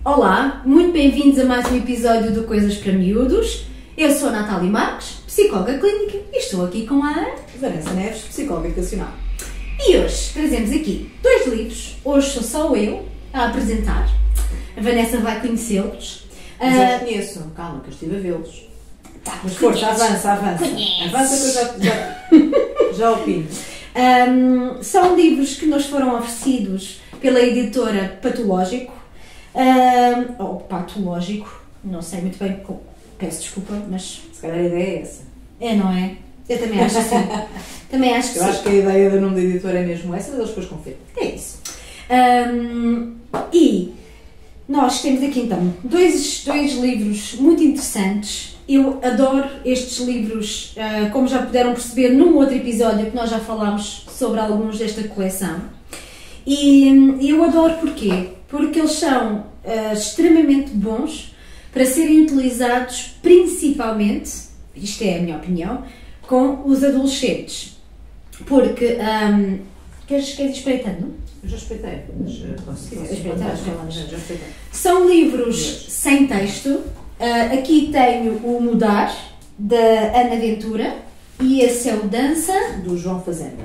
Olá, muito bem-vindos a mais um episódio do Coisas para Miúdos. Eu sou a Natália Marques, psicóloga clínica, e estou aqui com a Vanessa Neves, psicóloga educacional. E hoje trazemos aqui dois livros. Hoje sou só eu a apresentar. A Vanessa vai conhecê-los. Mas eu conheço, calma, que eu estive a vê-los. Tá, mas força, avança. Conheço. Avança que eu já opino. São livros que nos foram oferecidos pela editora Patológico. Ou Patológico, não sei muito bem, peço desculpa, mas... Se calhar a ideia é essa. É, não é? Eu também acho assim. Também acho que eu sim. acho que a ideia do nome da editora é mesmo essa, mas eles depois confirmam. É isso. E nós temos aqui então dois livros muito interessantes. Eu adoro estes livros, como já puderam perceber num outro episódio que nós já falámos sobre alguns desta coleção. E eu adoro porquê? Porque eles são extremamente bons para serem utilizados principalmente, isto é a minha opinião, com os adolescentes. Porque, queres ir espreitando? Eu já espreitei, mas posso espreitar. Já espreitei. São livros sem texto. Aqui tenho o Mudar, da Ana Ventura, e esse é o Dança, do João Fazenda.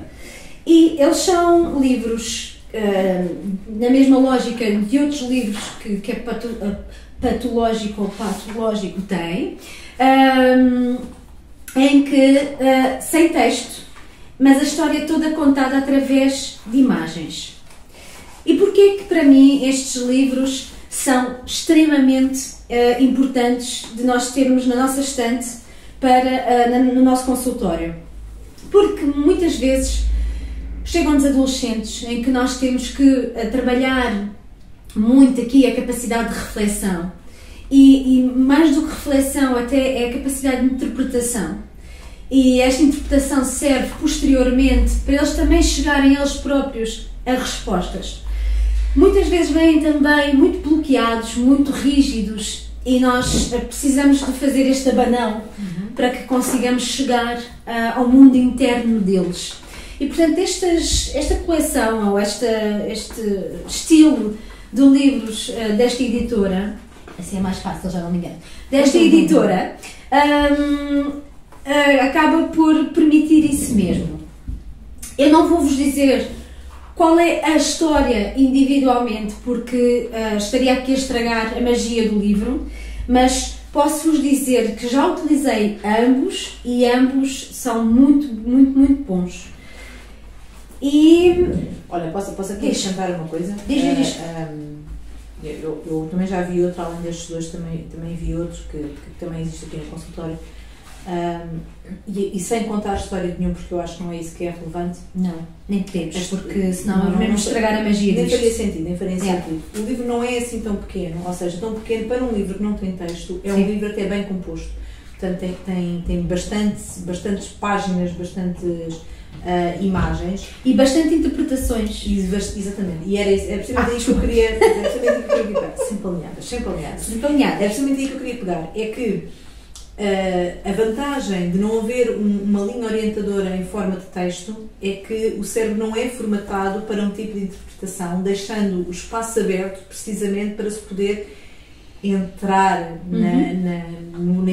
E eles são livros na mesma lógica de outros livros que a Patológico ou Patológico tem, em que sem texto, mas a história toda contada através de imagens. E porquê que para mim estes livros são extremamente importantes de nós termos na nossa estante no nosso consultório? Porque muitas vezes chegam-nos adolescentes em que nós temos que trabalhar muito aqui a capacidade de reflexão e mais do que reflexão até é a capacidade de interpretação, e esta interpretação serve posteriormente para eles também chegarem eles próprios a respostas. Muitas vezes vêm também muito bloqueados, muito rígidos, e nós precisamos de fazer este abanão para que consigamos chegar ao mundo interno deles. E, portanto, esta coleção, ou este estilo de livros desta editora, assim é mais fácil, já não me engano, desta editora, acaba por permitir isso mesmo. Eu não vou-vos dizer qual é a história individualmente, porque estaria aqui a estragar a magia do livro, mas posso-vos dizer que já utilizei ambos e ambos são muito, muito, muito bons. E... Olha, posso aqui acrescentar uma coisa? Diz. Eu também já vi outro, além destes dois, também vi outros que também existe aqui no consultório. E sem contar a história de nenhum, porque eu acho que não é isso que é relevante. Não, nem podemos, porque senão vamos mesmo estragar a magia nem disto. Nem faria sentido. O livro não é assim tão pequeno, ou seja, tão pequeno para um livro que não tem texto, é um livro até bem composto. Portanto, tem bastantes páginas, bastantes imagens. E bastante interpretações. Exatamente. E era precisamente aí que eu queria pegar. Sempre alinhadas. É precisamente aí que eu queria pegar. É que a vantagem de não haver uma linha orientadora em forma de texto é que o cérebro não é formatado para um tipo de interpretação, deixando o espaço aberto precisamente para se poder entrar na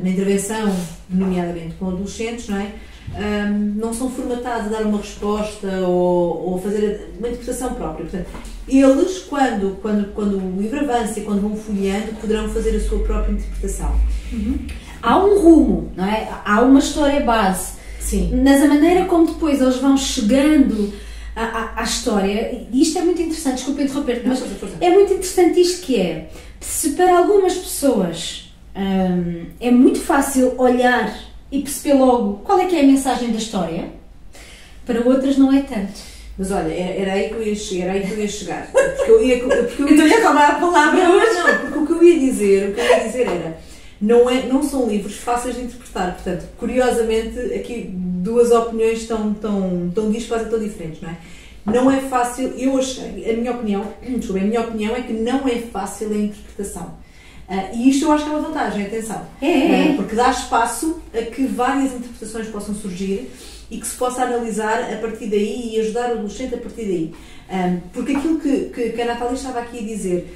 intervenção, nomeadamente com adolescentes, não é? Não são formatados a dar uma resposta ou a fazer uma interpretação própria. Portanto, eles, quando o livro avança e quando vão folheando, poderão fazer a sua própria interpretação. Há um rumo, não é? Há uma história base. Sim. Mas a maneira como depois eles vão chegando à história, e isto é muito interessante, desculpa interromper-te, mas é muito interessante isto que é, se para algumas pessoas é muito fácil olhar e perceber logo qual é que é a mensagem da história, para outras não é tanto. Mas olha, era aí que eu ia chegar. Porque eu ia então ia acabar a palavra hoje. Não, porque o que eu ia dizer era, não são livros fáceis de interpretar. Portanto, curiosamente, aqui duas opiniões tão dispares e tão diferentes, não é? Não é fácil, a minha opinião é que não é fácil a interpretação. E isto eu acho que é uma vantagem, atenção. Porque dá espaço a que várias interpretações possam surgir e que se possa analisar a partir daí e ajudar o adolescente a partir daí. Porque aquilo que a Natália estava aqui a dizer,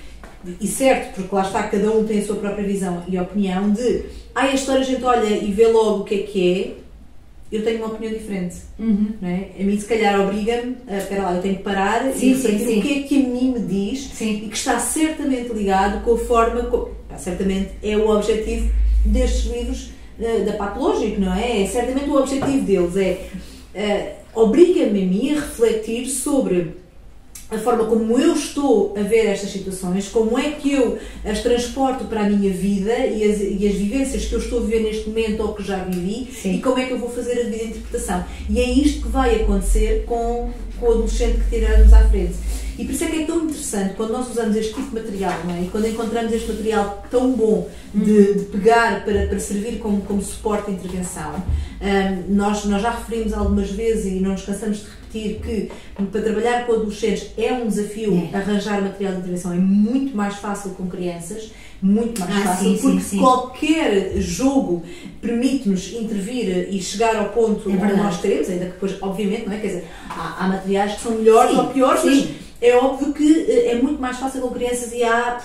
e certo, porque lá está, cada um tem a sua própria visão e opinião de a história a gente olha e vê logo o que é, eu tenho uma opinião diferente. Não é? A mim se calhar obriga-me a, espera lá, eu tenho que parar e refletir o que é que a mim me diz e que está certamente ligado com a forma, certamente é o objetivo destes livros da Patológico, não é? É certamente o objetivo deles, obriga-me a mim a refletir sobre a forma como eu estou a ver estas situações, como é que eu as transporto para a minha vida e as vivências que eu estou a viver neste momento ou que já vivi e como é que eu vou fazer a devida interpretação. E é isto que vai acontecer com o adolescente que tirarmos à frente. E por isso é que é tão interessante quando nós usamos este tipo de material, não é? E quando encontramos este material tão bom de pegar para servir como suporte de intervenção. Nós já referimos algumas vezes e não nos cansamos de repetir que para trabalhar com adolescentes é um desafio arranjar material de intervenção, é muito mais fácil com crianças, muito mais fácil, porque qualquer jogo permite-nos intervir e chegar ao ponto onde nós queremos, ainda que depois, obviamente, não é? Quer dizer, há materiais que são melhores ou piores, mas é óbvio que é muito mais fácil com crianças e há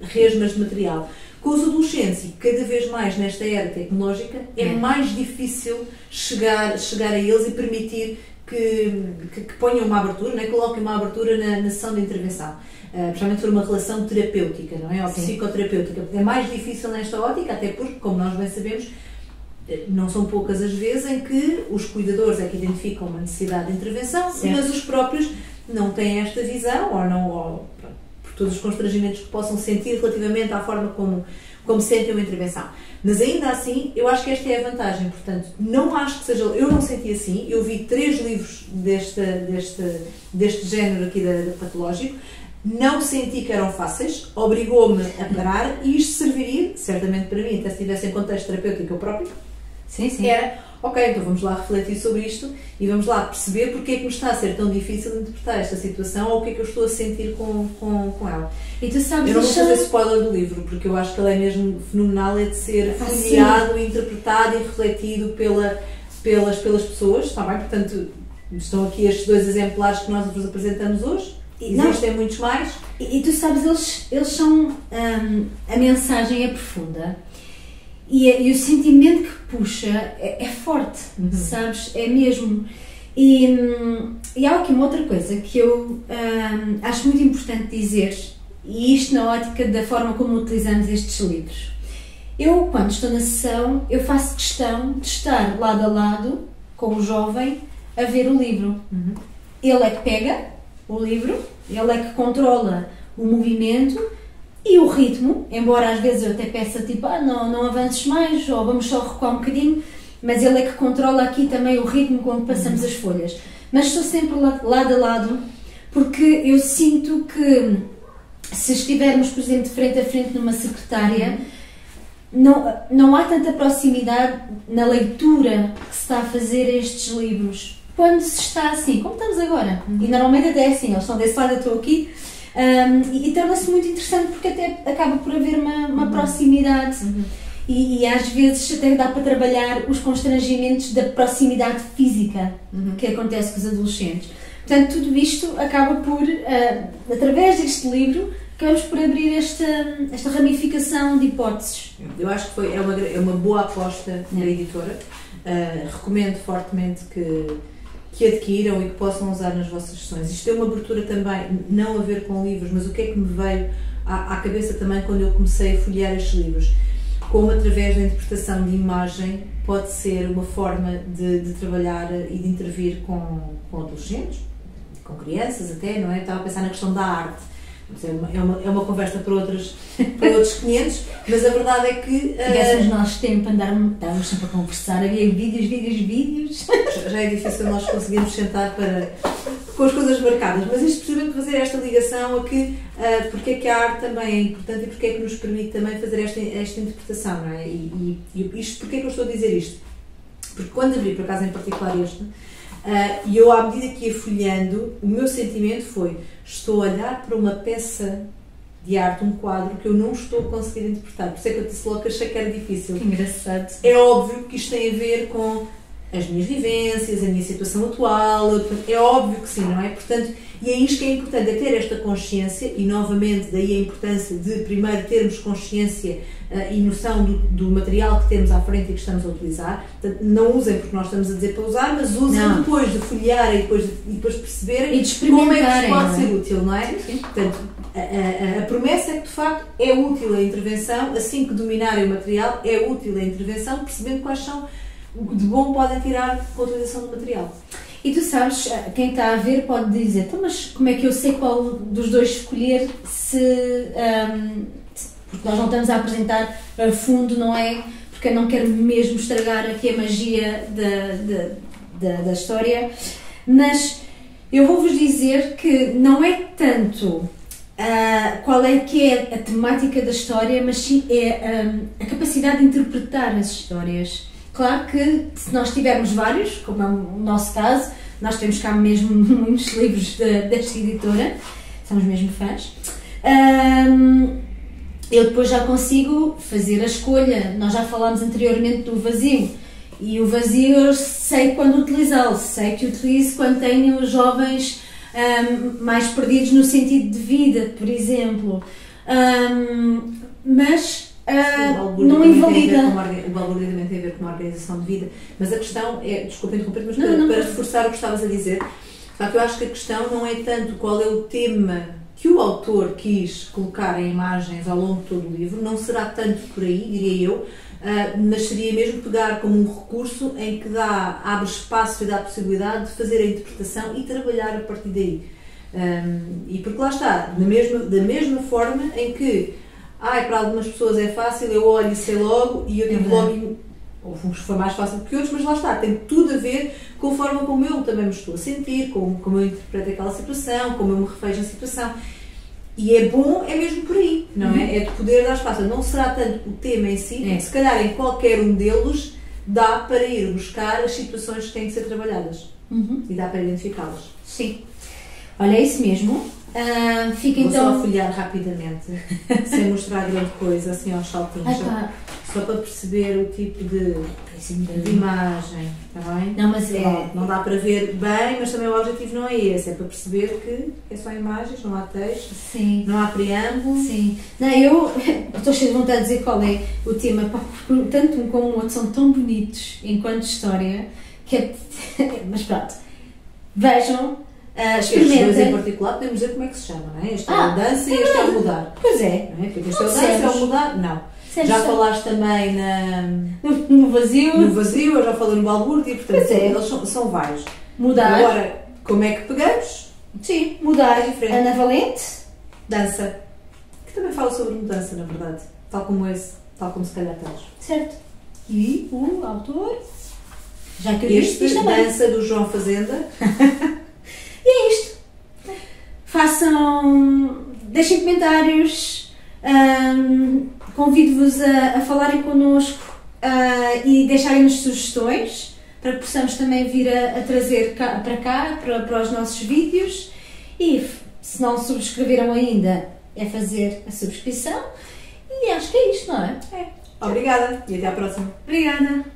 resmas de material. Com os adolescentes, e cada vez mais nesta era tecnológica, é mais difícil chegar a eles e permitir que ponham uma abertura, não é? Coloquem uma abertura na sessão de intervenção. Principalmente por uma relação terapêutica, não é? Ou psicoterapêutica. É mais difícil nesta ótica, até porque, como nós bem sabemos, não são poucas as vezes em que os cuidadores é que identificam uma necessidade de intervenção, mas os próprios não têm esta visão, ou por todos os constrangimentos que possam sentir relativamente à forma como sentem uma intervenção. Mas ainda assim, eu acho que esta é a vantagem. Portanto, não acho que seja... Eu não senti assim. Eu vi 3 livros deste género aqui da Patológico. Não senti que eram fáceis. Obrigou-me a parar. E isto serviria, certamente para mim, até se tivesse em contexto terapêutico eu próprio, era, ok, então vamos lá refletir sobre isto e vamos lá perceber porque é que me está a ser tão difícil interpretar esta situação ou o que é que eu estou a sentir com ela. E tu sabes, eu não vou fazer spoiler do livro, porque eu acho que ele é mesmo fenomenal, é de ser folheado, interpretado e refletido pelas pessoas, está bem? Portanto, estão aqui estes 2 exemplares que nós vos apresentamos hoje, existem muitos mais. E tu sabes, eles são, a mensagem é profunda. E o sentimento que puxa é forte, sabes? É mesmo. E há aqui uma outra coisa que eu acho muito importante dizer, e isto na ótica da forma como utilizamos estes livros. Eu, quando estou na sessão, eu faço questão de estar lado a lado com o jovem a ver o livro. Ele é que pega o livro, ele é que controla o movimento e o ritmo, embora às vezes eu até peça tipo, não avances mais, ou vamos só recuar um bocadinho, mas ele é que controla aqui também o ritmo com que passamos as folhas. Mas estou sempre lado a lado, porque eu sinto que se estivermos, por exemplo, de frente a frente numa secretária, não há tanta proximidade na leitura que se está a fazer a estes livros. Quando se está assim, como estamos agora, e normalmente até é assim, eles estão desse lado, eu estou aqui, e torna-se muito interessante porque até acaba por haver uma proximidade e às vezes até dá para trabalhar os constrangimentos da proximidade física que acontece com os adolescentes. Portanto, tudo isto acaba por, através deste livro, acabamos por abrir esta ramificação de hipóteses. Eu acho que é uma boa aposta da editora. Recomendo fortemente que adquiram e que possam usar nas vossas sessões. Isto é uma abertura também, não a ver com livros, mas o que é que me veio à cabeça também quando eu comecei a folhear estes livros? Como através da interpretação de imagem pode ser uma forma de trabalhar e de intervir com adolescentes, com crianças até, não é? Estava a pensar na questão da arte. É uma conversa para outros 500, mas a verdade é que... tivéssemos nós tempo para andarmos sempre a conversar, havia vídeos. Já é difícil nós conseguirmos sentar com as coisas marcadas, mas isto precisamente fazer esta ligação a que porque é que a arte também é importante e porque é que nos permite também fazer esta interpretação, não é? E isto, porque é que eu estou a dizer isto? Porque quando abri, por acaso em particular este, e eu, à medida que ia folheando, o meu sentimento foi: estou a olhar para uma peça de arte, um quadro que eu não estou a conseguir interpretar. Por isso é que eu disse logo que achei que era difícil. Que engraçado. É óbvio que isto tem a ver com as minhas vivências, a minha situação atual, é óbvio que sim, não é? Portanto, e é isto que é importante, é ter esta consciência, e novamente daí a importância de primeiro termos consciência e noção do material que temos à frente e que estamos a utilizar. Portanto, não usem porque nós estamos a dizer para usar, mas usem depois de folhearem e depois perceberem como é que pode ser útil, não é? Sim. Portanto, a promessa é que de facto é útil a intervenção, assim que dominarem o material, é útil a intervenção, percebendo quais são o que de bom podem tirar com a utilização do material. E tu sabes, quem está a ver pode dizer, então, mas como é que eu sei qual dos dois escolher porque nós não estamos a apresentar a fundo, não é? Porque eu não quero mesmo estragar aqui a magia da história, mas eu vou-vos dizer que não é tanto qual é que é a temática da história, mas sim é a capacidade de interpretar as histórias. Claro que se nós tivermos vários, como é o nosso caso, nós temos cá mesmo muitos livros desta editora, somos mesmo fãs, eu depois já consigo fazer a escolha. Nós já falámos anteriormente do vazio, e o vazio eu sei quando utilizá-lo, sei que utilizo quando tenho jovens mais perdidos no sentido de vida, por exemplo, mas não invalida. O balbúrdia também tem a ver com uma organização de vida, mas a questão é, desculpa interromper, mas para reforçar o que estavas a dizer, só que eu acho que a questão não é tanto qual é o tema que o autor quis colocar em imagens ao longo de todo o livro, não será tanto por aí, diria eu, mas seria mesmo pegar como um recurso em que abre espaço e dá a possibilidade de fazer a interpretação e trabalhar a partir daí. E porque lá está, da mesma forma em que para algumas pessoas é fácil, eu olho e sei logo, e eu digo logo, uns foi mais fácil do que outros, mas lá está, tem tudo a ver com a forma como eu também me estou a sentir, como eu interpreto aquela situação, como eu me revejo na situação. E é bom, é mesmo por aí, não é? É de poder dar espaço. Não será tanto o tema em si, porque se calhar em qualquer um deles dá para ir buscar as situações que têm que ser trabalhadas. E dá para identificá-las. Sim. Olha, é isso mesmo. Fica Vou então só folhear rapidamente, sem mostrar grande coisa, assim aos saltinhos, só para perceber o tipo de imagem, está bem? Não, mas não dá para ver bem, mas também o objetivo não é esse, é para perceber que é só imagens, não há texto, sim, não há preâmbulo. Sim. Não, eu estou cheia de vontade de dizer qual é o tema, tanto um como o outro são tão bonitos enquanto história, que mas pronto, vejam. Estes dois em particular, podemos dizer como é que se chama, não é? Este é o dança e este é o mudar. Pois é. Não é? Porque este é o dança e é o mudar? Não. Já falaste também no vazio. No vazio, eu já falei no balbúrdia, portanto, eles são vários. Mudar. Agora, como é que pegamos? Sim, mudar. Ana Valente. Dança. Que também fala sobre mudança, na verdade. Tal como se calhar tens. Certo. E o autor? Já que eu disse também. Dança do João Fazenda. E é isto. Deixem comentários, convido-vos a falarem connosco e deixarem-nos sugestões para que possamos também vir a trazer para cá, para os nossos vídeos. E se não subscreveram ainda, é fazer a subscrição. E acho que é isto, não é? Obrigada e até à próxima. Obrigada.